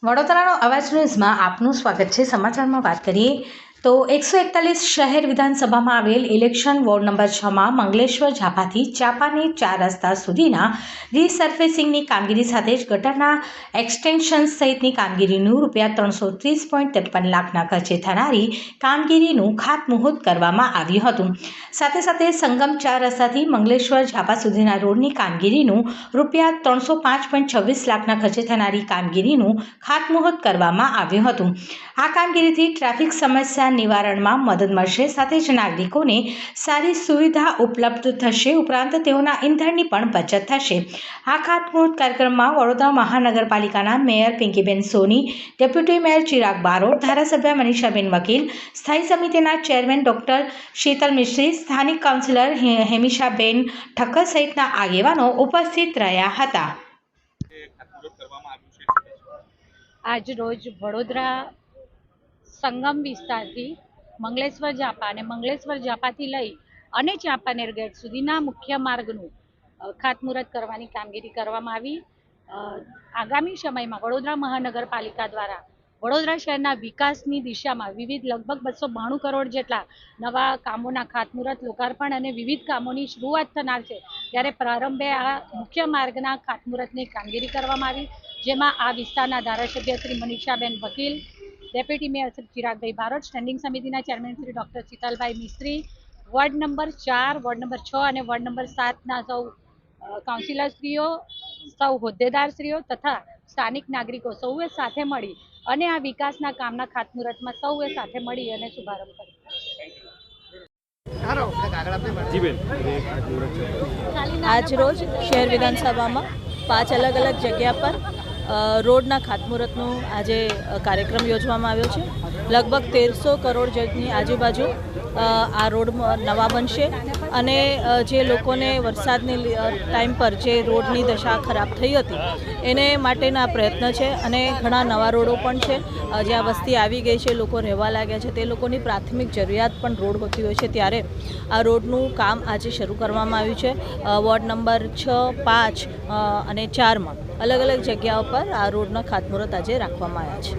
વડોદરાનો અવાજ ન્યૂઝમાં આપનું સ્વાગત છે। સમાચારમાં વાત કરીએ તો 141 શહેર વિધાનસભામાં આવેલ ઇલેક્શન વોર્ડ નંબર 6માં મંગલેશ્વર ઝાપાથી ચાપાનેર 4 રસ્તા સુધીના રીસર્ફેસિંગની કામગીરી સાથે જ ગટરના એક્સટેન્શન સહિતની કામગીરીનું ₹330.53 લાખના ખર્ચે થનારી કામગીરીનું ખાતમુહૂર્ત કરવામાં આવ્યું હતું। સાથે સાથે સંગમ 4 રસ્તાથી મંગલેશ્વર ઝાપા સુધીના રોડની કામગીરીનું ₹5.26 લાખના ખર્ચે થનારી કામગીરીનું ખાતમુહૂર્ત કરવામાં આવ્યું હતું। આ કામગીરીથી ટ્રાફિક સમસ્યા નિવારણમાં મદદ મળશે, સાથે જ નાગરિકોને સારી સુવિધા ઉપલબ્ધ થશે, ઉપરાંત તેઓના ઈંધણની પણ બચત થશે। આ ખાતમુહૂર્ત કાર્યક્રમમાં વડોદરા મહાનગરપાલિકાના મેયર પિંકીબેન સોની, ડેપ્યુટી મેયર ચિરાગ બારોટ, ધારાસભ્ય મનીષાબેન વકીલ, સ્થાયી સમિતિના ચેરમેન ડોક્ટર શીતલ મિસ્ત્રી, સ્થાનિક કાઉન્સિલર હેમિશાબેન ઠક્કર સહિતના આગેવાનો ઉપસ્થિત રહ્યા હતા। આજ રોજ વડોદરા સંગમ વિસ્તારથી મંગલેશ્વર ઝાપા અને મંગલેશ્વર ઝાપાથી લઈ અને ચાંપાનેર ગેટ સુધીના મુખ્ય માર્ગનું ખાતમુહૂર્ત કરવાની કામગીરી કરવામાં આવી। આગામી સમયમાં વડોદરા મહાનગરપાલિકા દ્વારા વડોદરા શહેરના વિકાસની દિશામાં વિવિધ લગભગ 292 કરોડ જેટલા નવા કામોના ખાતમુહૂર્ત, લોકાર્પણ અને વિવિધ કામોની શરૂઆત થનાર છે। ત્યારે પ્રારંભે આ મુખ્ય માર્ગના ખાતમુહૂર્તની કામગીરી કરવામાં આવી, જેમાં આ વિસ્તારના ધારાસભ્ય શ્રી મનીષાબેન વકીલ, ડેપ્યુટી મેયર શ્રી ચિરાગભાઈ બારોટ, સ્ટેન્ડિંગ સમિતિના ચેરમેન શ્રી ડોક્ટર શીતલભાઈ મિસ્ત્રી, વોર્ડ નંબર 4, વોર્ડ નંબર 6 અને વોર્ડ નંબર 7ના સૌ કાઉન્સિલરશ્રીઓ, સૌ હોદ્દેદારશ્રીઓ તથા સ્થાનિક નાગરિકો સૌએ સાથે મળી અને આ વિકાસના કામના ખાતમુહૂર્તમાં સૌએ સાથે મળી અને શુભારંભ કર્યો। આજ રોજ શહેર વિધાનસભામાં 5 અલગ અલગ જગ્યા પર રોડના ખાતમુહૂર્તનો આજે કાર્યક્રમ યોજવામાં આવ્યો છે। લગભગ 1300 કરોડ જેટલી આજુબાજુ આ રોડ નવા બનશે અને જે લોકોને વરસાદની ટાઈમ પર જે રોડની દશા ખરાબ થઈ હતી એને માટેના પ્રયત્ન છે અને ઘણા નવા રોડો પણ છે। જ્યાં વસ્તી આવી ગઈ છે, લોકો રહેવા લાગ્યા છે, તે લોકોની પ્રાથમિક જરૂરિયાત પણ રોડ હોતી હોય છે, ત્યારે આ રોડનું કામ આજે શરૂ કરવામાં આવ્યું છે। વોર્ડ નંબર 6, 5 અને 4માં અલગ અલગ જગ્યાઓ પર આ રોડના ખાતમુહૂર્ત આજે રાખવામાં આવ્યા છે।